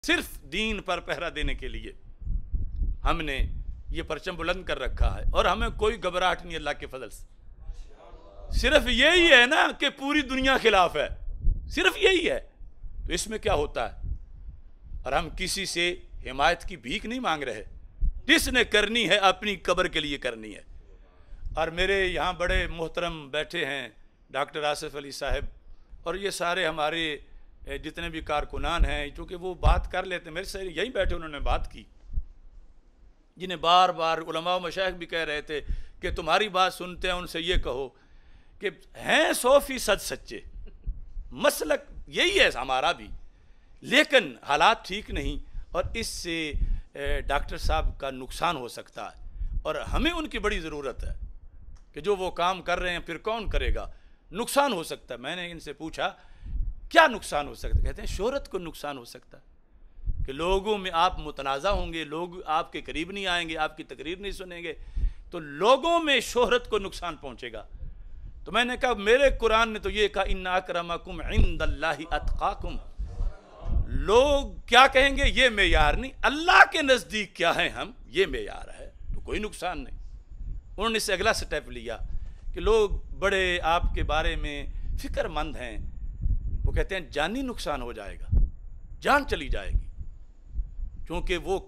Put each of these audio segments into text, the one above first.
صرف دین پر پہرا دینے کے لیے ہم نے یہ پرچم بلند کر رکھا ہے، اور ہمیں کوئی گھبراہٹ نہیں اللہ کے فضل سے۔ صرف یہی ہے نا کہ پوری دنیا خلاف ہے، صرف یہی ہے، تو اس میں کیا ہوتا ہے؟ اور ہم کسی سے حمایت کی بھیک نہیں مانگ رہے، جس نے کرنی ہے اپنی قبر کے لیے کرنی ہے۔ اور میرے یہاں بڑے محترم بیٹھے ہیں ڈاکٹر آصف علی صاحب، اور یہ سارے ہمارے جتنے بھی کارکنان ہیں، چونکہ وہ بات کر لیتے ہیں، میرے سے یہیں بیٹھے انہوں نے بات کی، جنہیں بار بار علماء و مشائخ بھی کہہ رہے تھے کہ تمہاری بات سنتے ہیں ان سے یہ کہو کہ ہیں 100% سچے، مسلک یہی ہے ہمارا بھی، لیکن حالات ٹھیک نہیں، اور اس سے ڈاکٹر صاحب کا نقصان ہو سکتا ہے، اور ہمیں ان کی بڑی ضرورت ہے کہ جو وہ کام کر رہے ہیں پھر کون کرے گا؟ نقصان ہو سکتا ہے۔ میں نے ان سے پوچھا کیا نقصان ہو سکتا ہے؟ کہتے ہیں شہرت کو نقصان ہو سکتا ہے، کہ لوگوں میں آپ متنازع ہوں گے، لوگ آپ کے قریب نہیں آئیں گے، آپ کی تقریر نہیں سنیں گے، تو لوگوں میں شہرت کو نقصان پہنچے گا۔ تو میں نے کہا میرے قرآن نے تو یہ کہا ان اکرمکم عند اللہ اتقاکم، لوگ کیا کہیں گے یہ معیار نہیں، اللہ کے نزدیک کیا ہیں ہم، یہ معیار ہے، تو کوئی نقصان نہیں۔ انہوں نے اس سے اگلا سٹیپ لیا کہ لوگ بڑے آپ کے بارے میں فکر مند ہیں، وہ کہتے ہیں جانی نقصان ہو جائے گا، جان چلی جائے گی، کیونکہ وہ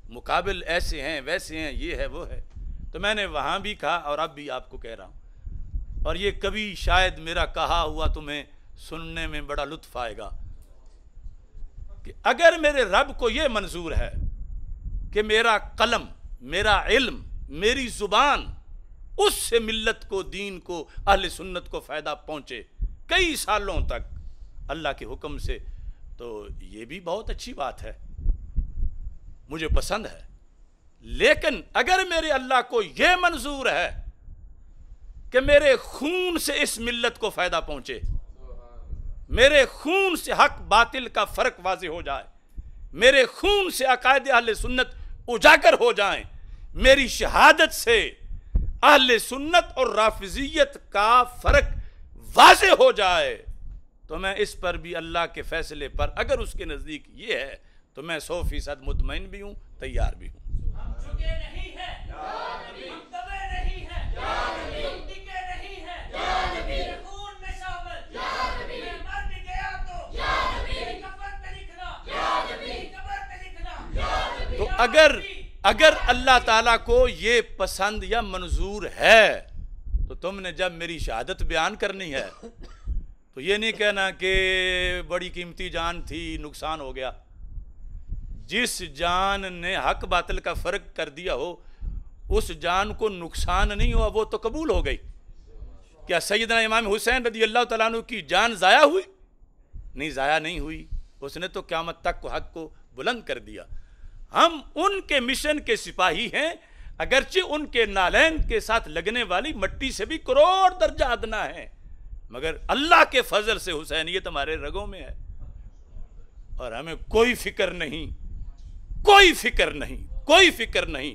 مقابل ایسے ہیں ویسے ہیں، یہ ہے وہ ہے۔ تو میں نے وہاں بھی کہا اور اب بھی آپ کو کہہ رہا ہوں، اور یہ کبھی شاید میرا کہا ہوا تمہیں سننے میں بڑا لطف آئے گا، کہ اگر میرے رب کو یہ منظور ہے کہ میرا قلم، میرا علم، میری زبان اس سے ملت کو، دین کو، اہل سنت کو فائدہ پہنچے کئی سالوں تک اللہ کے حکم سے، تو یہ بھی بہت اچھی بات ہے، مجھے پسند ہے۔ لیکن اگر میرے اللہ کو یہ منظور ہے کہ میرے خون سے اس ملت کو فائدہ پہنچے، میرے خون سے حق باطل کا فرق واضح ہو جائے، میرے خون سے عقائد اہل سنت اجاگر ہو جائیں، میری شہادت سے اہل سنت اور رافضیت کا فرق واضح ہو جائے، تو میں اس پر بھی اللہ کے فیصلے پر اگر اس کے نزدیک یہ ہے تو میں 100% مطمئن بھی ہوں، تیار بھی ہوں۔ ہم جھکے نہیں ہیں، ہم دبے نہیں ہیں، ہم ٹکے نہیں ہیں، میرے خون میں شامل، میں مر بھی گیا تو میری کفن پہ لکھنا، میری قبر پہ لکھنا۔ تو اگر اللہ تعالیٰ کو یہ پسند یا منظور ہے تو تم نے جب میری شہادت بیان کرنی ہے تو یہ نہیں کہنا کہ بڑی قیمتی جان تھی، نقصان ہو گیا۔ جس جان نے حق باطل کا فرق کر دیا ہو اس جان کو نقصان نہیں ہوا، وہ تو قبول ہو گئی۔ کیا سیدنا امام حسین رضی اللہ تعالیٰ عنہ کی جان ضائع ہوئی؟ نہیں، ضائع نہیں ہوئی، اس نے تو قیامت تک حق کو بلند کر دیا۔ ہم ان کے مشن کے سپاہی ہیں، اگرچہ ان کے نالین کے ساتھ لگنے والی مٹی سے بھی کروڑ درجہ ادنا ہے، مگر اللہ کے فضل سے حسینیت ہمارے رگوں میں ہے، اور ہمیں کوئی فکر نہیں، کوئی فکر نہیں، کوئی فکر نہیں۔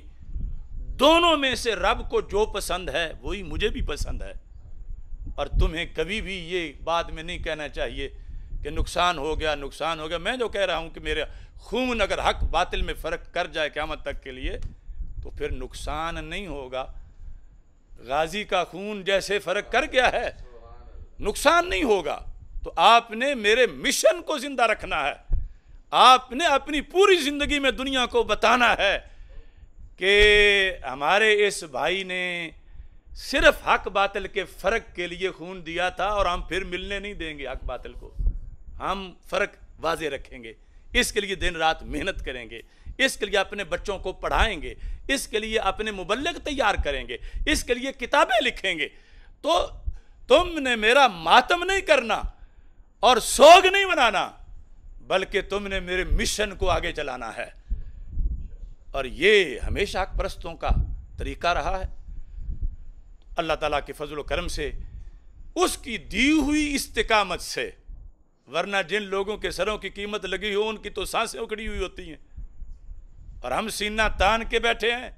دونوں میں سے رب کو جو پسند ہے وہی مجھے بھی پسند ہے، اور تمہیں کبھی بھی یہ بعد میں نہیں کہنا چاہیے کہ نقصان ہو گیا، نقصان ہو گیا۔ میں جو کہہ رہا ہوں کہ میرے خون اگر حق باطل میں فرق کر جائے قیامت تک کے لیے تو پھر نقصان نہیں ہوگا۔ غازی کا خون جیسے فرق کر گیا ہے، نقصان نہیں ہوگا۔ تو آپ نے میرے مشن کو زندہ رکھنا ہے، آپ نے اپنی پوری زندگی میں دنیا کو بتانا ہے کہ ہمارے اس بھائی نے صرف حق باطل کے فرق کے لیے خون دیا تھا، اور ہم پھر ملنے نہیں دیں گے حق باطل کو، ہم فرق واضح رکھیں گے، اس کے لیے دن رات محنت کریں گے، اس کے لیے اپنے بچوں کو پڑھائیں گے، اس کے لیے اپنے مبلغ تیار کریں گے، اس کے لیے کتابیں لکھیں گے۔ تو تم نے میرا ماتم نہیں کرنا اور سوگ نہیں منانا، بلکہ تم نے میرے مشن کو آگے چلانا ہے، اور یہ ہمیشہ حق پرستوں کا طریقہ رہا ہے۔ اللہ تعالیٰ کے فضل و کرم سے، اس کی دی ہوئی استقامت سے، ورنہ جن لوگوں کے سروں کی قیمت لگی ہو ان کی تو سانسیں اکڑی ہوئی ہوتی ہیں، اور ہم سینہ تان کے بیٹھے ہیں۔